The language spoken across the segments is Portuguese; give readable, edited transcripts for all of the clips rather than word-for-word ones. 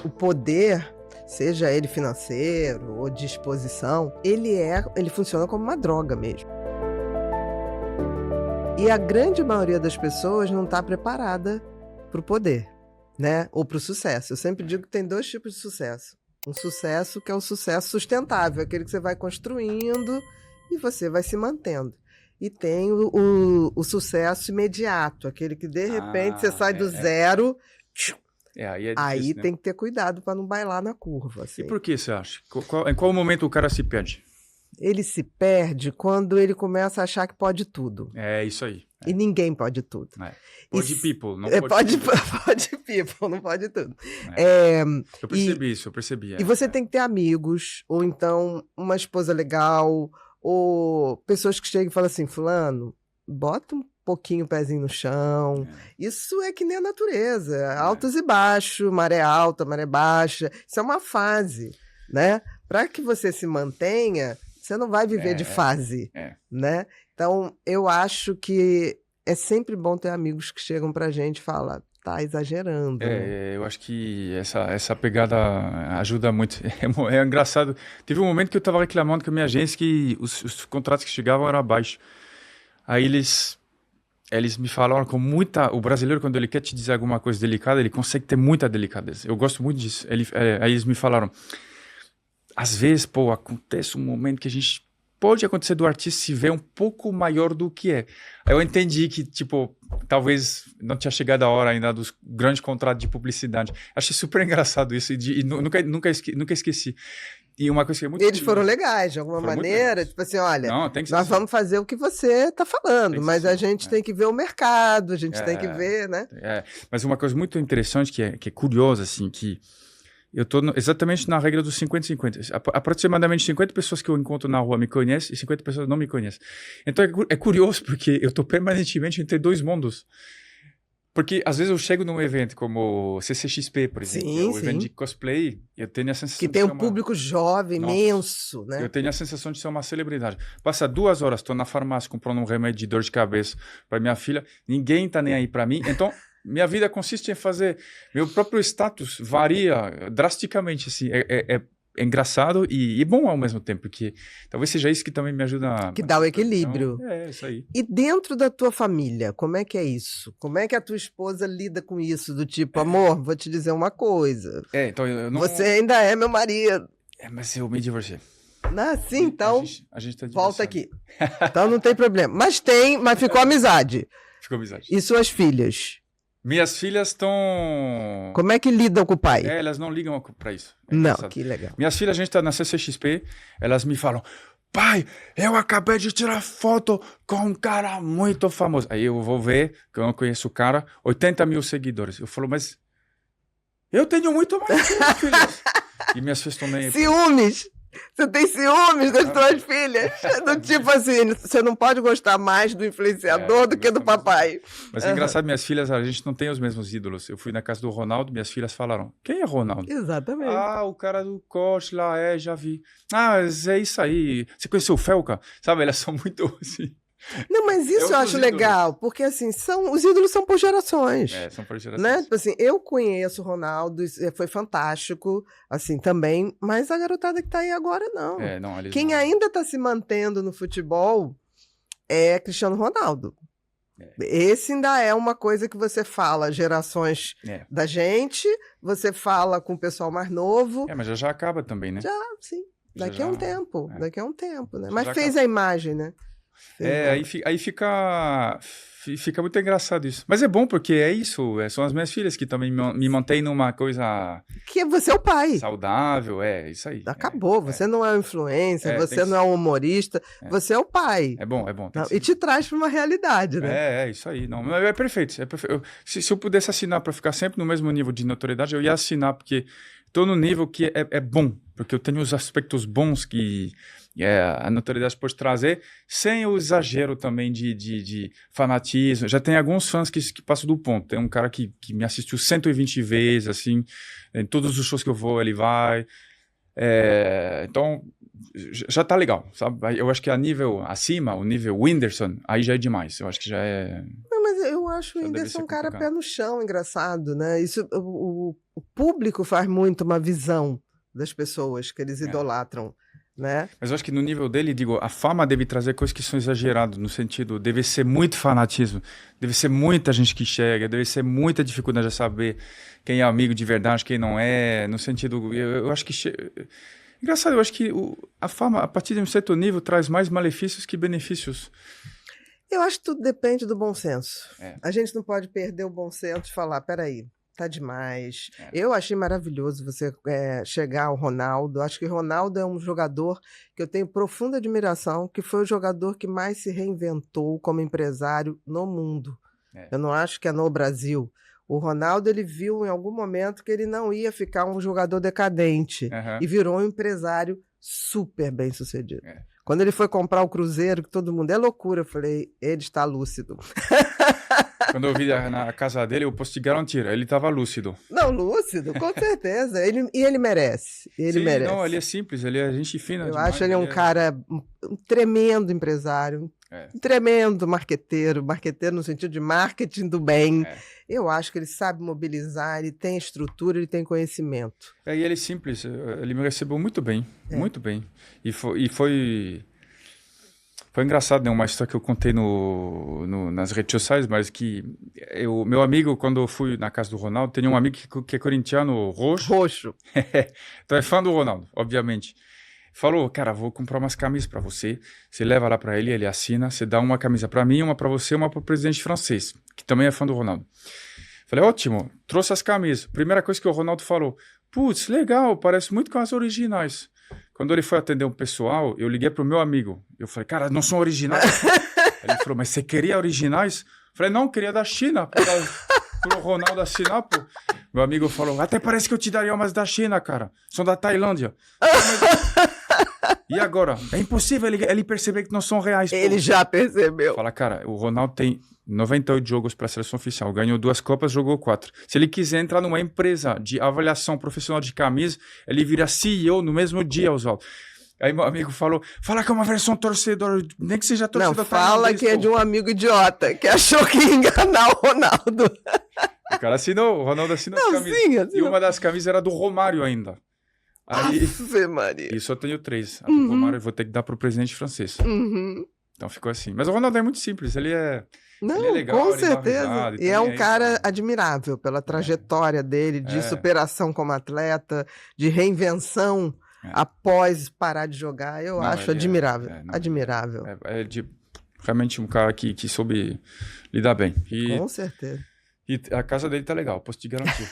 O poder, seja ele financeiro ou de exposição, ele funciona como uma droga mesmo. E a grande maioria das pessoas não está preparada para o poder, né? Ou para o sucesso. Eu sempre digo que tem 2 tipos de sucesso. Um sucesso que é o sucesso sustentável, aquele que você vai construindo e você vai se mantendo. E tem o sucesso imediato, aquele que de repente você sai do zero. Aí é difícil, aí né? tem que ter cuidado para não bailar na curva. Assim. E por que você acha? Em qual momento o cara se perde? Ele se perde quando ele começa a achar que pode tudo. É isso aí. E ninguém pode tudo. Pode people, não pode tudo. Pode people, não pode tudo. Eu percebi isso, eu percebi. E você tem que ter amigos, ou então uma esposa legal, ou pessoas que chegam e falam assim, fulano, bota um pouquinho o pezinho no chão. Isso é que nem a natureza, altos e baixos, maré alta, maré baixa. Isso é uma fase, né? Para que você se mantenha, você não vai viver de fase, né? Então, eu acho que é sempre bom ter amigos que chegam pra gente e falam, tá exagerando. Eu acho que essa pegada ajuda muito. É engraçado. Teve um momento que eu estava reclamando com a minha agência que os contratos que chegavam eram abaixo. Aí eles me falaram com muita... O brasileiro, quando ele quer te dizer alguma coisa delicada, ele consegue ter muita delicadeza. Eu gosto muito disso. Aí eles me falaram... Às vezes, acontece um momento que a gente... Pode acontecer do artista se ver um pouco maior do que é. Aí eu entendi que, talvez não tinha chegado a hora ainda dos grandes contratos de publicidade. Achei super engraçado isso e nunca esqueci. E uma coisa que é muito... Eles foram legais, de alguma maneira. Tipo assim, olha, nós vamos fazer o que você está falando, mas a gente tem que ver o mercado, a gente tem que ver, né? Mas uma coisa muito interessante que é curiosa, assim, que eu estou exatamente na regra dos 50-50. Aproximadamente 50 pessoas que eu encontro na rua me conhecem e 50 pessoas não me conhecem. Então é curioso porque eu estou permanentemente entre 2 mundos. Porque às vezes eu chego num evento como o CCXP, por exemplo, que é o evento de cosplay, eu tenho a sensação que tem um público jovem, imenso, né? Eu tenho a sensação de ser uma celebridade. Passa 2 horas, estou na farmácia comprando um remédio de dor de cabeça para minha filha, ninguém está nem aí para mim, então... Minha vida consiste em fazer... Meu próprio status varia drasticamente, assim. É engraçado e bom ao mesmo tempo, porque talvez seja isso que também me ajuda... Que dá o equilíbrio. Isso aí. E dentro da tua família, como é que é isso? Como é que a tua esposa lida com isso? Do tipo, amor, vou te dizer uma coisa. Então eu não... Você ainda é meu marido. Mas eu me divorciei. Sim, então a gente tá volta aqui. Então não tem problema. Mas ficou amizade. Ficou amizade. E suas filhas? Minhas filhas estão... Como é que lidam com o pai? Elas não ligam para isso. Não, que legal. Minhas filhas, a gente está na CCXP, elas me falam, pai, eu acabei de tirar foto com um cara muito famoso. Aí eu vou ver, que eu não conheço o cara, 80 mil seguidores. Eu falo, mas eu tenho muito mais filhas. E minhas filhas estão nem... Ciúmes! Você tem ciúmes das tuas filhas? Do tipo assim, você não pode gostar mais do influenciador do que do papai. Mas é engraçado, minhas filhas, a gente não tem os mesmos ídolos. Eu fui na casa do Ronaldo, minhas filhas falaram, quem é Ronaldo? Exatamente. O cara do Coach lá, já vi. Mas é isso aí. Você conheceu o Felca? Sabe, elas são muito assim... Não, mas isso eu acho legal, porque assim, os ídolos são por gerações. São por gerações. Né? Tipo assim, eu conheço o Ronaldo, foi fantástico, assim, também, mas a garotada que tá aí agora, não. Quem ainda tá se mantendo no futebol é Cristiano Ronaldo. Esse ainda é uma coisa que você fala, gerações da gente, você fala com o pessoal mais novo. Mas já acaba também, né? Sim. Daqui a um tempo, né? Mas fez acaba. A imagem, né? Aí fica muito engraçado isso. Mas é bom porque é isso, são as minhas filhas que também me mantêm numa coisa... Que você é o pai. Saudável, isso aí. Acabou, você não é um influencer, você não é um humorista, você é o pai. É bom. E te traz para uma realidade, né? Isso aí. Não, é perfeito. Se eu pudesse assinar para ficar sempre no mesmo nível de notoriedade, eu ia assinar, porque estou no nível que é bom, porque eu tenho os aspectos bons que... a notoriedade pode trazer, sem o exagero também de fanatismo. Já tem alguns fãs que passam do ponto. Tem um cara que me assistiu 120 vezes, assim, em todos os shows que eu vou, ele vai. Então, já tá legal, sabe? Eu acho que a nível acima, o nível Whindersson, aí já é demais. Eu acho que já é... Não, mas eu acho o Já deve Whindersson ser um cara complicado. pé no chão, engraçado, né? Isso, o público faz muito uma visão das pessoas que eles É. idolatram, né? Mas eu acho que no nível dele, digo, a fama deve trazer coisas que são exageradas, no sentido, deve ser muito fanatismo, deve ser muita gente que chega, deve ser muita dificuldade de saber quem é amigo de verdade, quem não é, no sentido, eu acho que... Engraçado, eu acho que a fama, a partir de um certo nível, traz mais malefícios que benefícios. Eu acho que tudo depende do bom senso. É. A gente não pode perder o bom senso e falar, peraí, tá demais. É. Eu achei maravilhoso você chegar ao Ronaldo. Acho que o Ronaldo é um jogador que eu tenho profunda admiração, que foi o jogador que mais se reinventou como empresário no mundo. É. Eu não acho que é no Brasil. O Ronaldo, ele viu em algum momento que ele não ia ficar um jogador decadente Aham. e virou um empresário super bem sucedido. É. Quando ele foi comprar o Cruzeiro, que todo mundo é loucura, eu falei, ele está lúcido. Quando eu vi na casa dele, eu posso te garantir, ele estava lúcido. Não, lúcido, com certeza. E ele merece. Ele Sim, merece. não, ele é simples, ele é gente fina Eu demais. acho ele um cara, um tremendo empresário, um tremendo marqueteiro no sentido de marketing do bem. Eu acho que ele sabe mobilizar, ele tem estrutura, ele tem conhecimento. E ele é simples, ele me recebeu muito bem, muito bem. E foi engraçado, né? Uma história que eu contei nas redes sociais, mas que meu amigo, quando eu fui na casa do Ronaldo, tem um amigo que é corintiano roxo. Roxo. Então é fã do Ronaldo, obviamente. Falou, cara, vou comprar umas camisas para você. Você leva lá para ele, ele assina. Você dá uma camisa para mim, uma para você, uma para o presidente francês, que também é fã do Ronaldo. Falei, ótimo, trouxe as camisas. Primeira coisa que o Ronaldo falou, putz, legal, parece muito com as originais. Quando ele foi atender um pessoal, eu liguei pro meu amigo. Eu falei, cara, não são originais? Ele falou, mas você queria originais? Eu falei, não, queria da China, pro Ronaldo assinar, pô. Meu amigo falou, até parece que eu te daria umas da China, cara. São da Tailândia. E agora? É impossível ele perceber que não são reais. Ele pô. já percebeu. Fala, cara, o Ronaldo tem 98 jogos para a seleção oficial, ganhou 2 Copas, jogou 4. Se ele quiser entrar numa empresa de avaliação profissional de camisa, ele vira CEO no mesmo dia, Oswaldo. Aí meu amigo falou, fala que é uma versão torcedor, nem que seja torcedor. Não, fala que é de um amigo idiota, que achou que ia enganar o Ronaldo. O cara assinou, o Ronaldo assinou as camisas. Sim, e uma das camisas era do Romário ainda. Aí, Maria. e só tenho 3. A do Romário eu vou ter que dar pro presidente francês. Então ficou assim. Mas o Ronaldo é muito simples, ele é legal, com ele dá certeza. risada, E é um cara isso. admirável pela trajetória dele, de superação como atleta, de reinvenção após parar de jogar. Eu acho admirável. Admirável. Realmente um cara que soube lidar bem. Com certeza. E a casa dele tá legal, posso te garantir.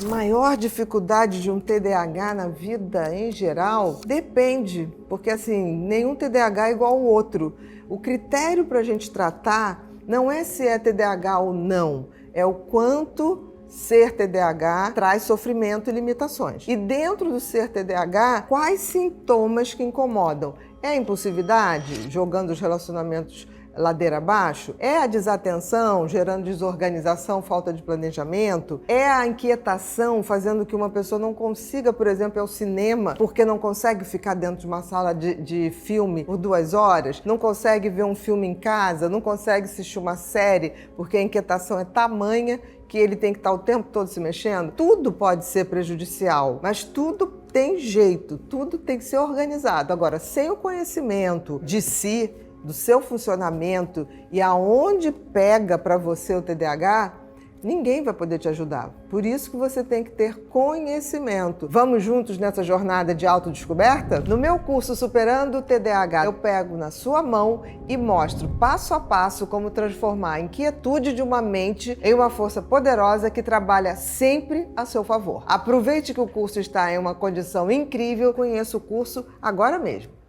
Maior dificuldade de um TDAH na vida em geral? Depende, porque assim, nenhum TDAH é igual ao outro. O critério para a gente tratar não é se é TDAH ou não, é o quanto ser TDAH traz sofrimento e limitações. E dentro do ser TDAH, quais sintomas que incomodam? É a impulsividade, jogando os relacionamentos ladeira abaixo? É a desatenção, gerando desorganização, falta de planejamento? É a inquietação, fazendo que uma pessoa não consiga, por exemplo, ir ao cinema porque não consegue ficar dentro de uma sala de filme por 2 horas? Não consegue ver um filme em casa? Não consegue assistir uma série porque a inquietação é tamanha que ele tem que estar o tempo todo se mexendo? Tudo pode ser prejudicial, mas tudo tem jeito, tudo tem que ser organizado. Agora, sem o conhecimento de si, do seu funcionamento e aonde pega para você o TDAH, ninguém vai poder te ajudar. Por isso que você tem que ter conhecimento. Vamos juntos nessa jornada de autodescoberta? No meu curso Superando o TDAH, eu pego na sua mão e mostro passo a passo como transformar a inquietude de uma mente em uma força poderosa que trabalha sempre a seu favor. Aproveite que o curso está em uma condição incrível. Conheça o curso agora mesmo.